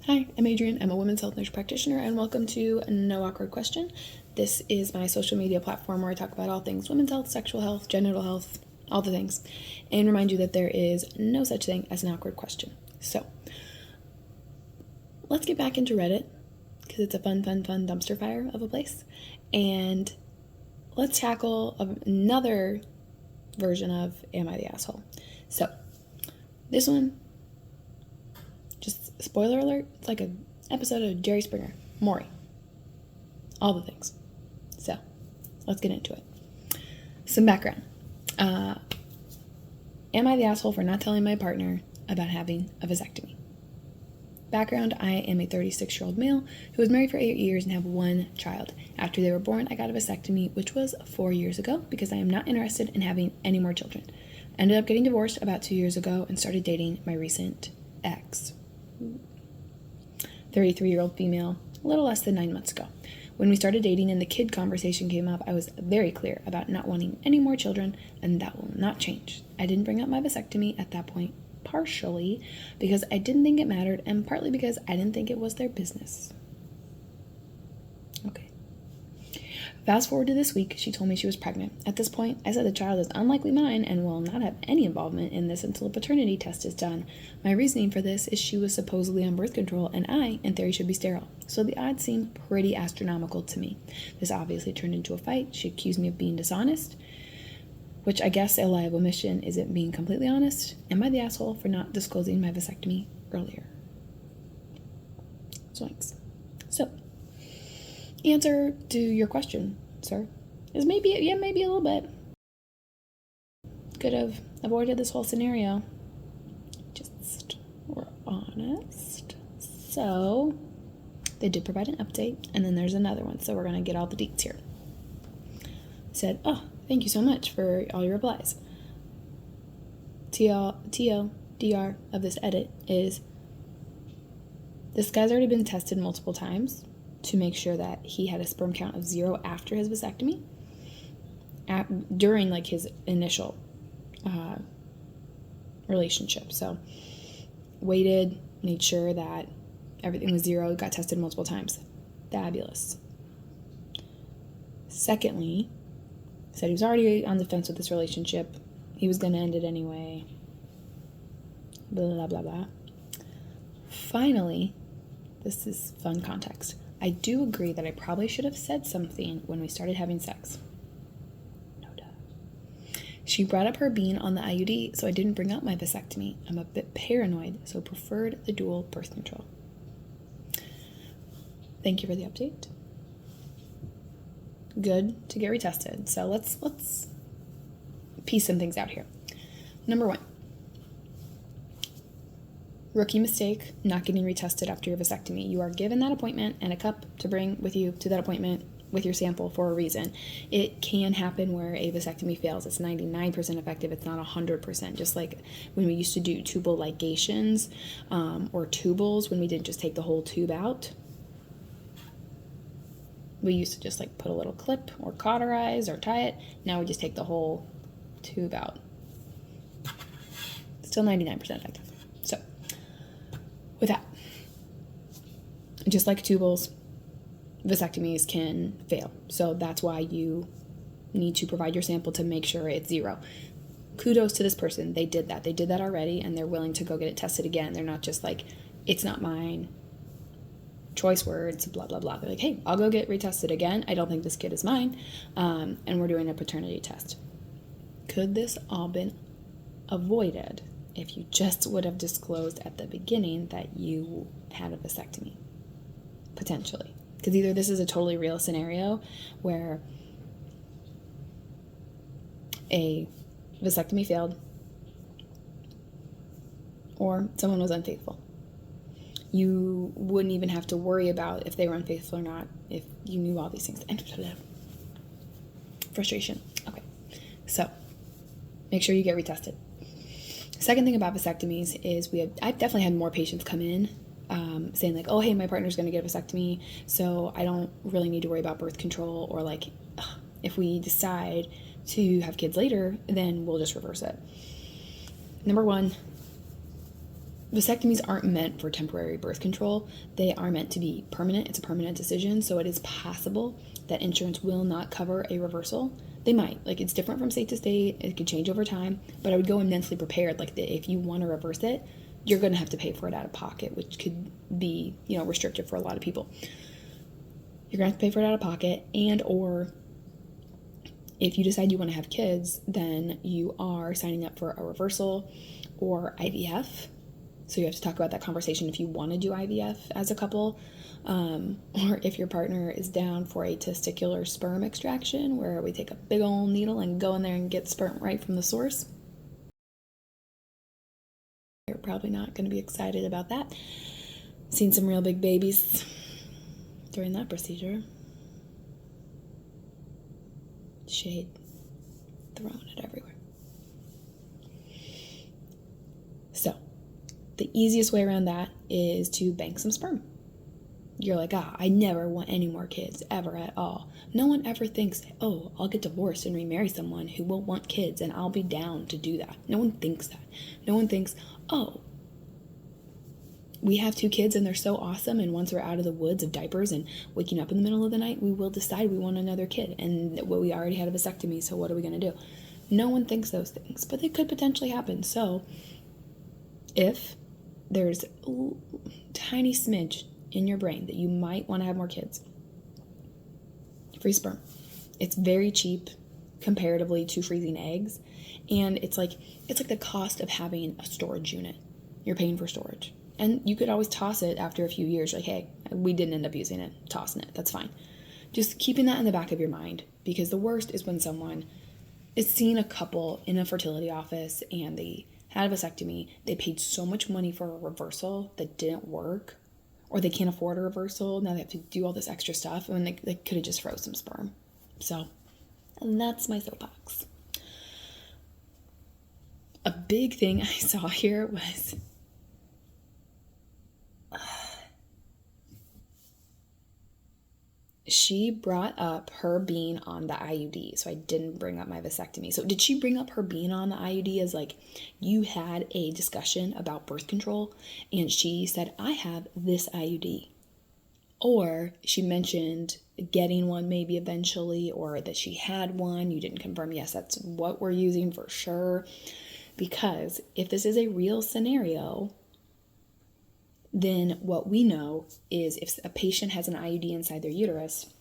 Hi, I'm Adrienne. I'm a women's health nurse practitioner, and welcome to No Awkward Question. This is my social media platform where I talk about all things women's health, sexual health, genital health, all the things, and remind you that there is no such thing as an awkward question. So, let's get back into Reddit, because it's a fun dumpster fire of a place, and let's tackle another version of Am I the Asshole? So, this one, just spoiler alert, it's like an episode of Jerry Springer, Maury, all the things. So, let's get into it. Some background. Am I the asshole for not telling my partner about having a vasectomy? Background, I am a 36-year-old male who was married for 8 years and have one child. After they were born, I got a vasectomy, which was 4 years ago, because I am not interested in having any more children. I ended up getting divorced about 2 years ago and started dating my recent ex. 33-year-old female, a little less than 9 months ago. When we started dating and the kid conversation came up, I was very clear about not wanting any more children, and that will not change. I didn't bring up my vasectomy at that point, partially because I didn't think it mattered, and partly because I didn't think it was their business. Okay. Fast forward to this week, she told me she was pregnant. At this point, I said the child is unlikely mine and will not have any involvement in this until a paternity test is done. My reasoning for this is she was supposedly on birth control and I, in theory, should be sterile. So the odds seem pretty astronomical to me. This obviously turned into a fight. She accused me of being dishonest, which I guess a lie of omission isn't being completely honest. Am I the asshole for not disclosing my vasectomy earlier? Zoinks. So, answer to your question, sir, is maybe a little bit. Could have avoided this whole scenario. Just we're honest. So they did provide an update, and then there's another one. So we're gonna get all the deets here. Said, oh, thank you so much for all your replies. TLDR of this edit is this guy's already been tested multiple times to make sure that he had a sperm count of 0 after his vasectomy, during like his initial relationship. So waited, made sure that everything was 0, got tested multiple times. Fabulous. Secondly, said he was already on the fence with this relationship. He was going to end it anyway. Blah, blah, blah. Finally, this is fun context. I do agree that I probably should have said something when we started having sex. No duh. She brought up her being on the IUD, so I didn't bring up my vasectomy. I'm a bit paranoid, so preferred the dual birth control. Thank you for the update. Good to get retested. So let's piece some things out here. Number 1. Rookie mistake, not getting retested after your vasectomy. You are given that appointment and a cup to bring with you to that appointment with your sample for a reason. It can happen where a vasectomy fails. It's 99% effective. It's not 100%. Just like when we used to do tubal ligations or tubals, when we didn't just take the whole tube out. We used to just like put a little clip or cauterize or tie it. Now we just take the whole tube out. Still 99% effective. So, with that, just like tubals, vasectomies can fail. So that's why you need to provide your sample to make sure it's 0. Kudos to this person. They did that. They did that already, and they're willing to go get it tested again. They're not just like, it's not mine. Choice words, blah, blah, blah. They're like, hey, I'll go get retested again. I don't think this kid is mine. And we're doing a paternity test. Could this all been avoided if you just would have disclosed at the beginning that you had a vasectomy? Potentially. Because either this is a totally real scenario where a vasectomy failed or someone was unfaithful. You wouldn't even have to worry about if they were unfaithful or not if you knew all these things. Frustration. Okay. So, make sure you get retested. Second thing about vasectomies is I've definitely had more patients come in saying like, oh, hey, my partner's going to get a vasectomy, so I don't really need to worry about birth control, or like, if we decide to have kids later, then we'll just reverse it. Number 1, vasectomies aren't meant for temporary birth control. They are meant to be permanent. It's a permanent decision. So it is possible that insurance will not cover a reversal. They might. Like, it's different from state to state. It could change over time. But I would go in mentally prepared. Like, if you want to reverse it, you're going to have to pay for it out of pocket, which could be, restrictive for a lot of people. You're going to have to pay for it out of pocket, and or if you decide you want to have kids, then you are signing up for a reversal or IVF. So you have to talk about that conversation if you want to do IVF as a couple, or if your partner is down for a testicular sperm extraction, where we take a big old needle and go in there and get sperm right from the source. You're probably not going to be excited about that. Seen some real big babies during that procedure. Shade thrown it everywhere. So the easiest way around that is to bank some sperm. You're like, I never want any more kids ever at all. No one ever thinks, oh, I'll get divorced and remarry someone who will want kids and I'll be down to do that. No one thinks that. No one thinks, oh, we have 2 kids and they're so awesome, and once we're out of the woods of diapers and waking up in the middle of the night, we will decide we want another kid, and we already had a vasectomy, so what are we going to do? No one thinks those things, but they could potentially happen. So if there's a tiny smidge in your brain that you might want to have more kids, free sperm. It's very cheap comparatively to freezing eggs, and it's like the cost of having a storage unit. You're paying for storage. And you could always toss it after a few years, like, hey, we didn't end up using it, tossing it, that's fine. Just keeping that in the back of your mind, because the worst is when someone is seeing a couple in a fertility office and they had a vasectomy, they paid so much money for a reversal that didn't work, or they can't afford a reversal, now they have to do all this extra stuff, and they could have just froze some sperm. So, and that's my soapbox. A big thing I saw here was she brought up her being on the IUD, so I didn't bring up my vasectomy. So did she bring up her being on the IUD as like, you had a discussion about birth control and she said, I have this IUD? Or she mentioned getting one maybe eventually, or that she had one, you didn't confirm, yes, that's what we're using for sure. Because if this is a real scenario, then what we know is if a patient has an IUD inside their uterus,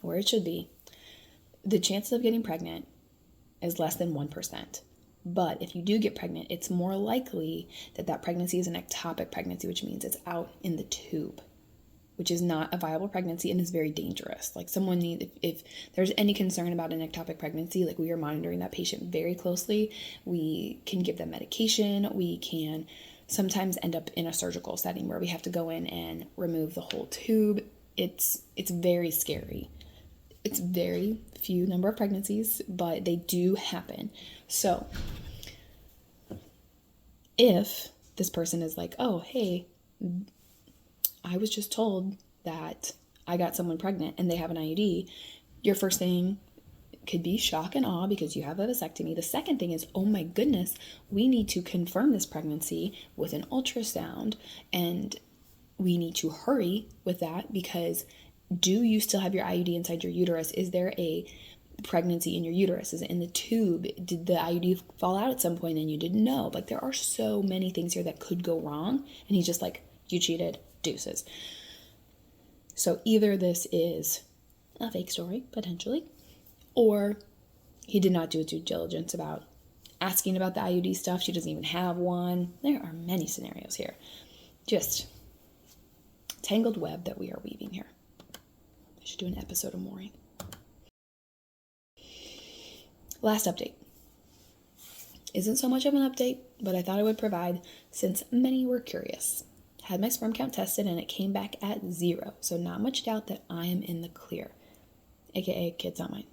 where it should be, the chances of getting pregnant is less than 1%. But if you do get pregnant, it's more likely that that pregnancy is an ectopic pregnancy, which means it's out in the tube, which is not a viable pregnancy and is very dangerous. Like, someone if there's any concern about an ectopic pregnancy, like, we are monitoring that patient very closely. We can give them medication. We can sometimes end up in a surgical setting where we have to go in and remove the whole tube. It's very scary. It's very few number of pregnancies, but they do happen. So if this person is like, oh, hey, I was just told that I got someone pregnant and they have an IUD, your first thing could be shock and awe because you have a vasectomy. The second thing is, oh my goodness, we need to confirm this pregnancy with an ultrasound, and we need to hurry with that because do you still have your IUD inside your uterus? Is there a pregnancy in your uterus? Is it in the tube? Did the IUD fall out at some point and you didn't know? Like, there are so many things here that could go wrong, and he's just like, you cheated, deuces. So either this is a fake story, potentially, or he did not do due diligence about asking about the IUD stuff. She doesn't even have one. There are many scenarios here. Just tangled web that we are weaving here. I should do an episode of Maury. Last update. Isn't so much of an update, but I thought I would provide since many were curious. Had my sperm count tested and it came back at 0, so not much doubt that I am in the clear, aka kids not mine.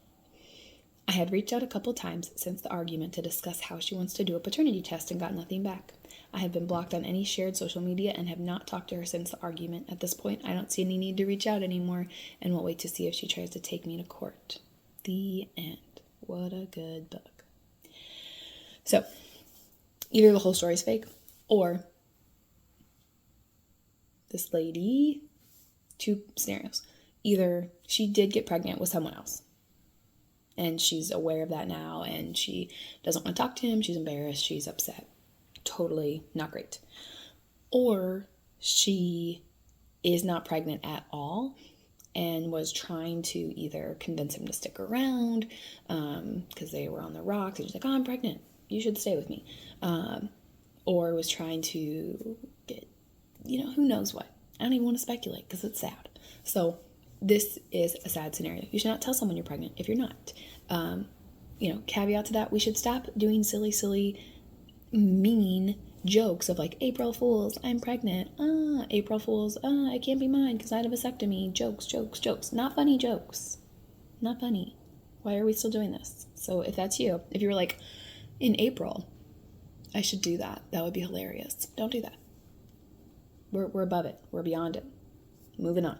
I had reached out a couple times since the argument to discuss how she wants to do a paternity test and got nothing back. I have been blocked on any shared social media and have not talked to her since the argument. At this point, I don't see any need to reach out anymore and will wait to see if she tries to take me to court. The end. What a good book. So, either the whole story is fake, Or this lady, two scenarios. Either she did get pregnant with someone else and she's aware of that now and she doesn't want to talk to him, she's embarrassed, she's upset. Totally not great. Or she is not pregnant at all and was trying to either convince him to stick around because they were on the rocks and she's like, oh, I'm pregnant, you should stay with me. Or was trying to get, who knows what. I don't even want to speculate because it's sad. So this is a sad scenario. You should not tell someone you're pregnant if you're not. Caveat to that, we should stop doing silly, mean jokes of like, April Fools, I'm pregnant. April Fools, I can't be mine because I had a vasectomy. Jokes. Not funny jokes. Not funny. Why are we still doing this? So if that's you, if you were like, in April, I should do that. That would be hilarious. Don't do that. We're above it. We're beyond it. Moving on.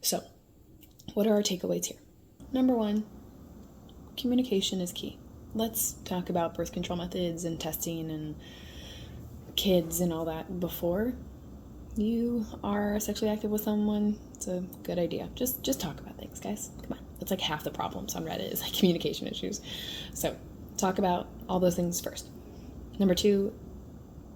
So, what are our takeaways here? Number 1, communication is key. Let's talk about birth control methods and testing and kids and all that before you are sexually active with someone. It's a good idea. Just talk about things, guys. Come on. That's like half the problems on Reddit is like communication issues. So, talk about all those things first. Number 2,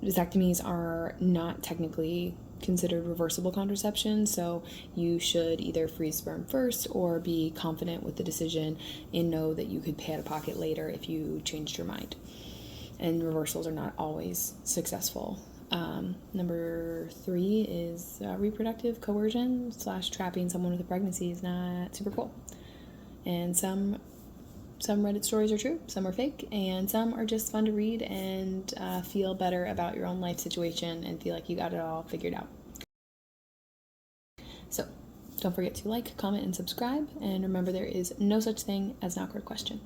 vasectomies are not technically considered reversible contraception, so you should either freeze sperm first or be confident with the decision and know that you could pay out of pocket later if you changed your mind. And reversals are not always successful. Number 3 is reproductive coercion / trapping someone with a pregnancy is not super cool. And some Reddit stories are true, some are fake, and some are just fun to read and feel better about your own life situation and feel like you got it all figured out. So, don't forget to like, comment, and subscribe, and remember there is no such thing as an awkward question.